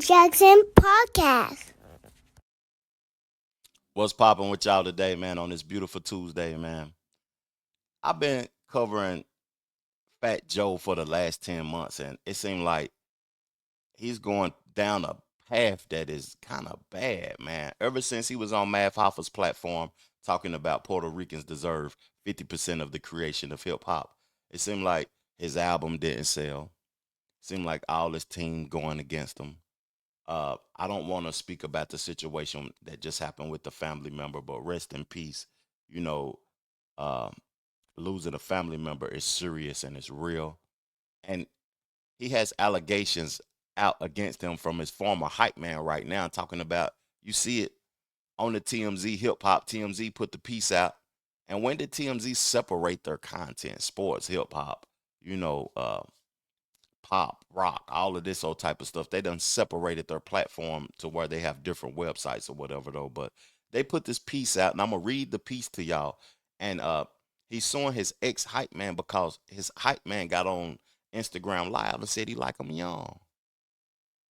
Jackson podcast. What's popping with y'all today, man, on this beautiful Tuesday, man? I've been covering Fat Joe for the last 10 months, and it seemed like he's going down a path that is kind of bad, man. Ever since he was on Math Hoffa's platform talking about Puerto Ricans deserve 50% of the creation of hip hop, it seemed like his album didn't sell. Seemed like all his team going against him. I don't want to speak about the situation that just happened with the family member, but rest in peace. You know, um, losing a family member is serious and it's real. And he has allegations out against him from his former hype man right now, talking about, you see it on the TMZ hip hop. TMZ put the piece out. And when did TMZ separate their content? Sports, hip hop, you know, pop, rock, all of this old type of stuff. They done separated their platform to where they have different websites or whatever though. But they put this piece out, and I'm gonna read the piece to y'all. And he's suing his ex hype man because his hype man got on Instagram Live and said he like him young.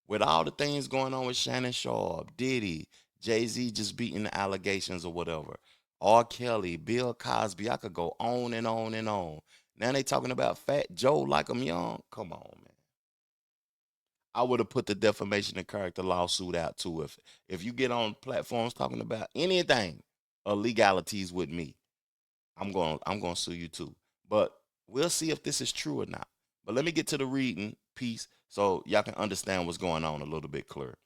With all the things going on with Shannon Sharp, Diddy, Jay Z just beating the allegations or whatever. R. Kelly, Bill Cosby, I could go on and on and on. Now they talking about Fat Joe like him young. Come on, man. I would have put the defamation of character lawsuit out too. If you get on platforms talking about anything illegalities with me, I'm gonna sue you too. But we'll see if this is true or not. But let me get to the reading piece so y'all can understand what's going on a little bit clearer.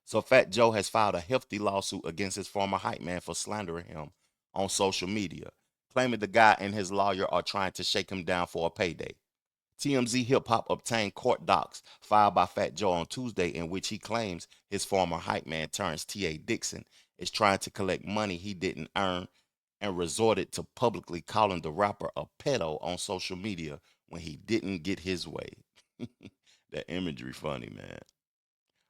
So Fat Joe has filed a hefty lawsuit against his former hype man for slandering him on social media, claiming the guy and his lawyer are trying to shake him down for a payday. TMZ Hip Hop obtained court docs filed by Fat Joe on Tuesday in which he claims his former hype man Terrence T.A. Dixon is trying to collect money he didn't earn and resorted to publicly calling the rapper a pedo on social media when he didn't get his way. That imagery funny, man.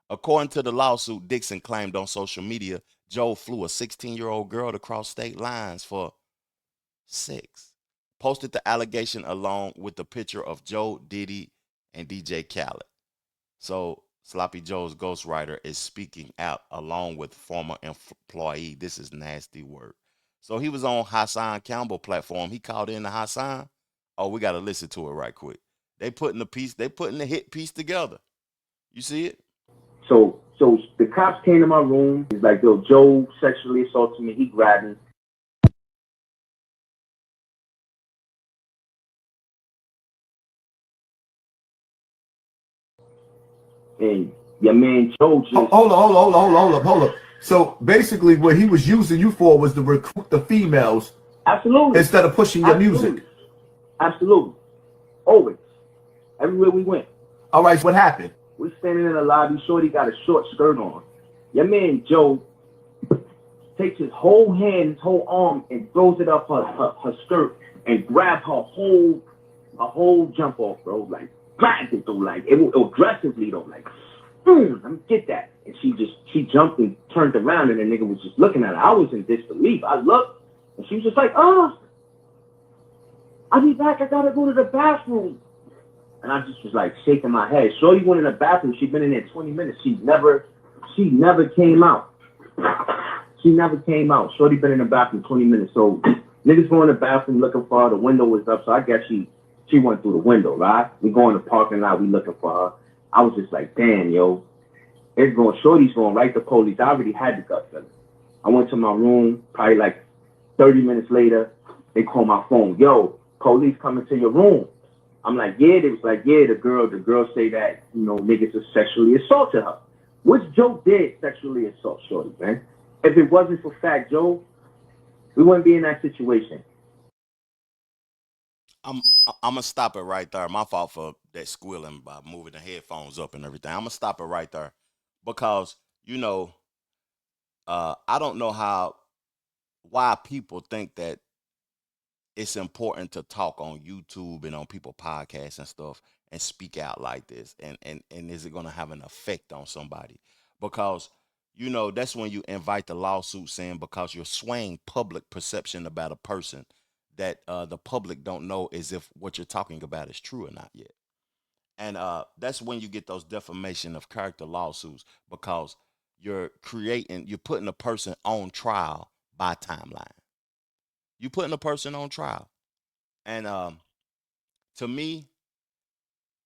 According to the lawsuit, Dixon claimed on social media Joe flew a 16-year-old girl to cross state lines for sex. Posted the allegation along with the picture of Joe, Diddy, and DJ Khaled. So Sloppy Joe's ghostwriter is speaking out along with former employee. This is nasty work. So he was on Hassan Campbell platform. He called in to Hassan. Oh, we got to listen to it right quick. They putting the hit piece together. You see it? So the cops came to my room. He's like, yo, Joe sexually assaulted me. He grabbed me. And your man Joe just Hold on. So basically, what he was using you for was to recruit the females absolutely instead of pushing your music. Absolutely. Always. Everywhere we went. All right, so what happened? We standing in the lobby. Shorty got a short skirt on. Your man Joe takes his whole hand, his whole arm, and throws it up her skirt and grab her whole jump off, bro. Like, grabbed it though, like it aggressively though, like, let me get that. And she jumped and turned around, and the nigga was just looking at her. I was in disbelief. I looked, and she was just like, I'll be back. I gotta go to the bathroom. And I just was like shaking my head. Shorty went in the bathroom. She'd been in there 20 minutes. She never came out. She never came out. Shorty been in the bathroom 20 minutes. So niggas go in the bathroom looking for her. The window was up, so I guess she went through the window, right? We go in the parking lot. We looking for her. I was just like, damn, yo. Shorty's going right to police. I already had the gut feeling. I went to my room. Probably like 30 minutes later, they call my phone. Yo, police coming to your room. I'm like, yeah. They was like, yeah, the girl say that, niggas have sexually assaulted her. Which Joe did sexually assault Shorty, man. If it wasn't for Fat Joe, we wouldn't be in that situation. I'm I'm gonna stop it right there. My fault for that squealing by moving the headphones up and everything. I'm gonna stop it right there because I don't know why people think that it's important to talk on YouTube and on people podcasts and stuff and speak out like this, and is it going to have an effect on somebody? Because that's when you invite the lawsuit, saying because you're swaying public perception about a person that the public don't know as if what you're talking about is true or not yet. And that's when you get those defamation of character lawsuits because you're putting a person on trial by timeline. You're putting a person on trial. And to me,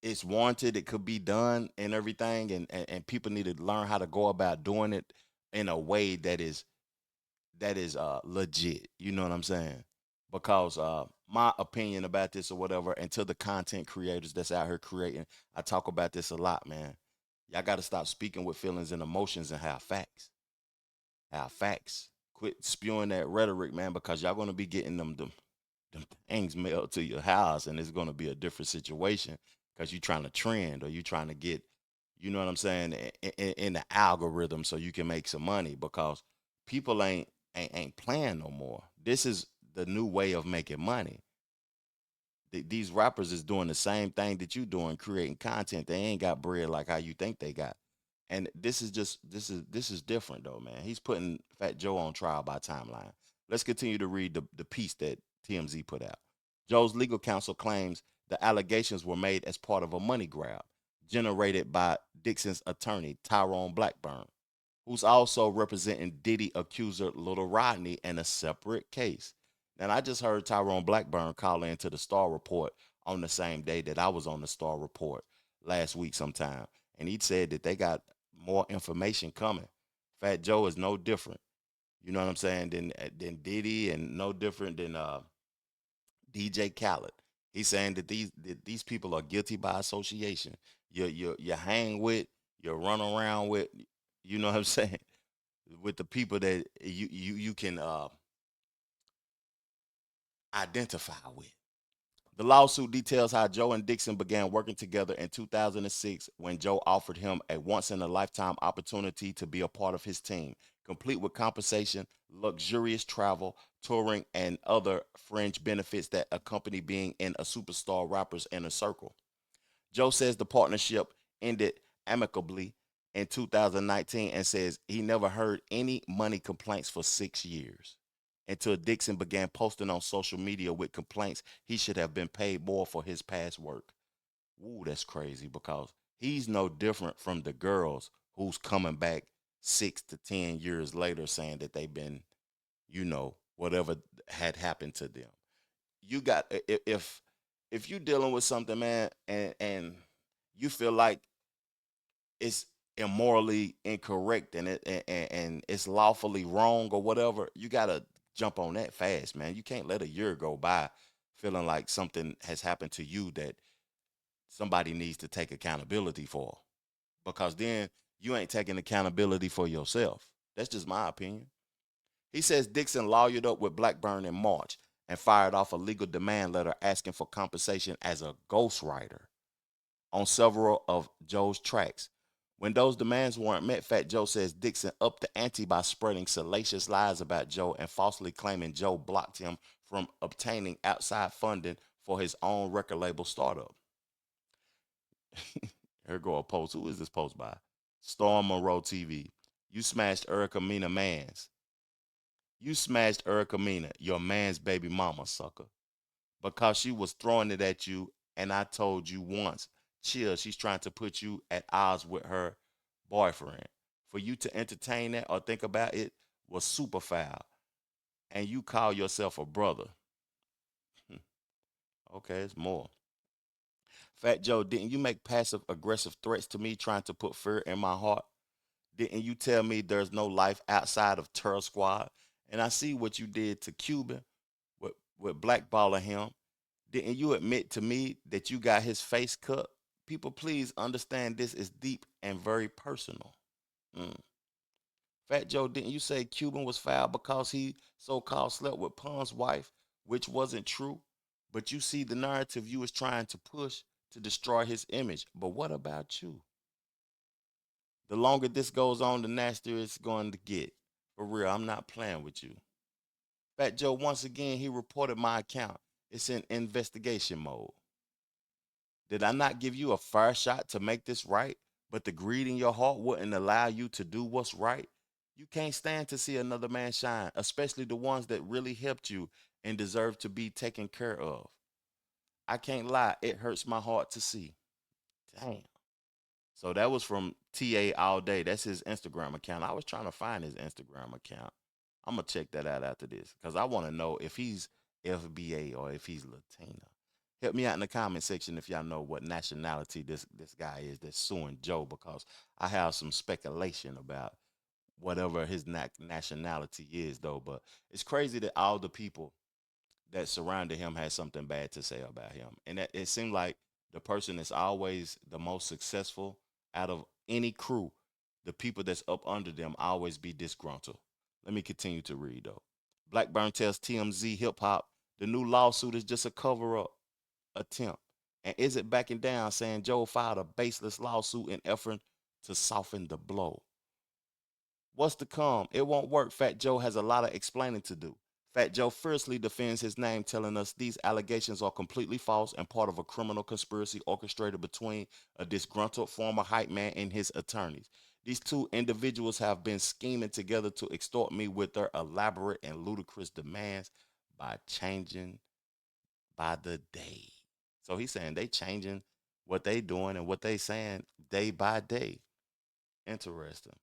it's warranted. It could be done and everything. And people need to learn how to go about doing it in a way that is legit. You know what I'm saying? Because my opinion about this or whatever, and to the content creators that's out here creating, I talk about this a lot, man. Y'all got to stop speaking with feelings and emotions and have facts. Have facts. Quit spewing that rhetoric, man, because y'all gonna be getting them things mailed to your house, and it's gonna be a different situation because you're trying to trend or you trying to get, you know what I'm saying, in the algorithm so you can make some money because people ain't playing no more. This is the new way of making money. These rappers is doing the same thing that you doing, creating content. They ain't got bread like how you think they got. And this is different though, man. He's putting Fat Joe on trial by timeline. Let's continue to read the piece that TMZ put out. Joe's legal counsel claims the allegations were made as part of a money grab generated by Dixon's attorney, Tyrone Blackburn, who's also representing Diddy accuser Little Rodney in a separate case. And I just heard Tyrone Blackburn call into the Star Report on the same day that I was on the Star Report last week sometime. And he said that they got more information coming. Fat Joe is no different. You know what I'm saying? Than Diddy and no different than DJ Khaled. He's saying that these people are guilty by association. You hang with, you run around with, you know what I'm saying? With the people that you can identify with. The lawsuit details how Joe and Dixon began working together in 2006 when Joe offered him a once in a lifetime opportunity to be a part of his team, complete with compensation, luxurious travel, touring, and other fringe benefits that accompany being in a superstar rapper's inner circle. Joe says the partnership ended amicably in 2019 and says he never heard any money complaints for 6 years until Dixon began posting on social media with complaints he should have been paid more for his past work. Ooh, that's crazy because he's no different from the girls who's coming back 6 to 10 years later saying that they've been, whatever had happened to them. You got if you dealing with something, man, and you feel like it's immorally incorrect and and it's lawfully wrong or whatever, you gotta jump on that fast, man. You can't let a year go by feeling like something has happened to you that somebody needs to take accountability for, because then you ain't taking accountability for yourself. That's just my opinion. He says Dixon lawyered up with Blackburn in March and fired off a legal demand letter asking for compensation as a ghostwriter on several of Joe's tracks. When those demands weren't met, Fat Joe says Dixon upped the ante by spreading salacious lies about Joe and falsely claiming Joe blocked him from obtaining outside funding for his own record label startup. Here go a post. Who is this post by? Storm Monroe TV. You smashed Erica Mena Mans. You smashed Erica Mena, your man's baby mama, sucker, because she was throwing it at you. And I told you once, chill, she's trying to put you at odds with her boyfriend. For you to entertain that or think about it was super foul. And you call yourself a brother. Okay, it's more. Fat Joe, didn't you make passive aggressive threats to me trying to put fear in my heart? Didn't you tell me there's no life outside of Terror Squad? And I see what you did to Cuban with blackballing him. Didn't you admit to me that you got his face cut? People, please understand this is deep and very personal. Mm. Fat Joe, didn't you say Cuban was foul because he so called slept with Pun's wife, which wasn't true? But you see the narrative you was trying to push to destroy his image. But what about you? The longer this goes on, the nastier it's going to get. For real, I'm not playing with you. Fat Joe, once again, he reported my account. It's in investigation mode. Did I not give you a fair shot to make this right? But the greed in your heart wouldn't allow you to do what's right? You can't stand to see another man shine, especially the ones that really helped you and deserve to be taken care of. I can't lie, it hurts my heart to see. Damn. So that was from TA All Day. That's his Instagram account. I was trying to find his Instagram account. I'm gonna check that out after this because I want to know if he's FBA or if he's Latina. Help me out in the comment section if y'all know what nationality this guy is that's suing Joe, because I have some speculation about whatever his nationality is though. But it's crazy that all the people that surrounded him had something bad to say about him. And it seemed like the person that's always the most successful out of any crew, the people that's up under them always be disgruntled. Let me continue to read though. Blackburn tells TMZ Hip Hop the new lawsuit is just a cover up attempt. And is it backing down, saying Joe filed a baseless lawsuit in effort to soften the blow? What's to come? It won't work. Fat Joe has a lot of explaining to do. Fat Joe fiercely defends his name, telling us these allegations are completely false and part of a criminal conspiracy orchestrated between a disgruntled former hype man and his attorneys. These two individuals have been scheming together to extort me with their elaborate and ludicrous demands by changing by the day. So he's saying they changing what they doing and what they saying day by day. Interesting.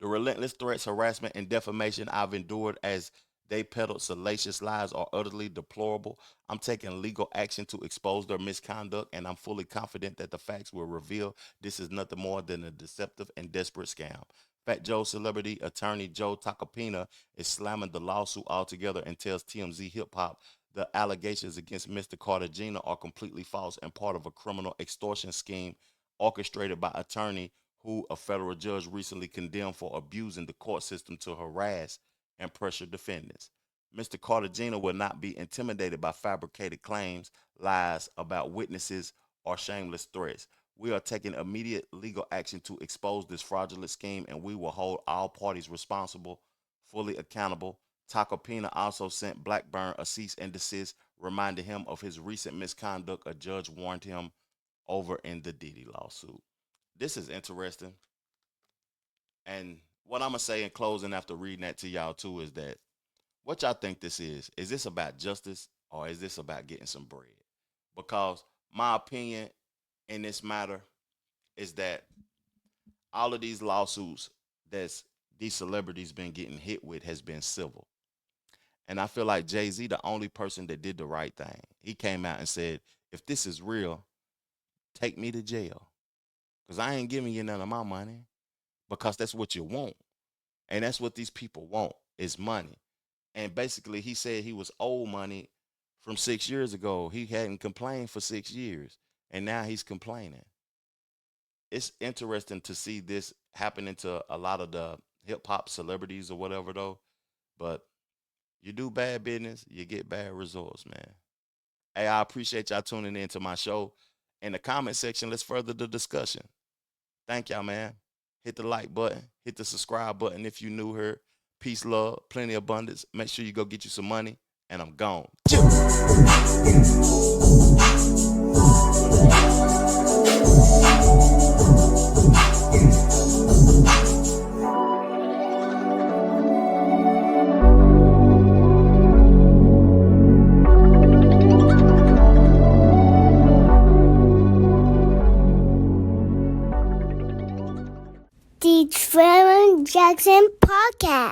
The relentless threats, harassment, and defamation I've endured as they peddled salacious lies are utterly deplorable. I'm taking legal action to expose their misconduct, and I'm fully confident that the facts will reveal this is nothing more than a deceptive and desperate scam. Fat Joe celebrity attorney Joe Tacopina is slamming the lawsuit altogether and tells TMZ Hip Hop the allegations against Mr. Cartagena are completely false and part of a criminal extortion scheme orchestrated by attorney who a federal judge recently condemned for abusing the court system to harass and pressure defendants. Mr. Cartagena will not be intimidated by fabricated claims, lies about witnesses, or shameless threats. We are taking immediate legal action to expose this fraudulent scheme, and we will hold all parties responsible, fully accountable. Tacopina also sent Blackburn a cease and desist, reminding him of his recent misconduct a judge warned him over in the Diddy lawsuit. This is interesting. And what I'm going to say in closing after reading that to y'all too is that what y'all think this is? Is this about justice or is this about getting some bread? Because my opinion in this matter is that all of these lawsuits that these celebrities been getting hit with has been civil. And I feel like Jay-Z, the only person that did the right thing. He came out and said, if this is real, take me to jail. Because I ain't giving you none of my money. Because that's what you want. And that's what these people want is money. And basically he said he was owed money from 6 years ago. He hadn't complained for 6 years. And now he's complaining. It's interesting to see this happening to a lot of the hip hop celebrities or whatever though. But you do bad business, you get bad results, man. Hey, I appreciate y'all tuning in to my show. In the comment section, let's further the discussion. Thank y'all, man. Hit the like button. Hit the subscribe button if you new here. Peace, love, plenty abundance. Make sure you go get you some money, and I'm gone. The Trevor Jackson Podcast.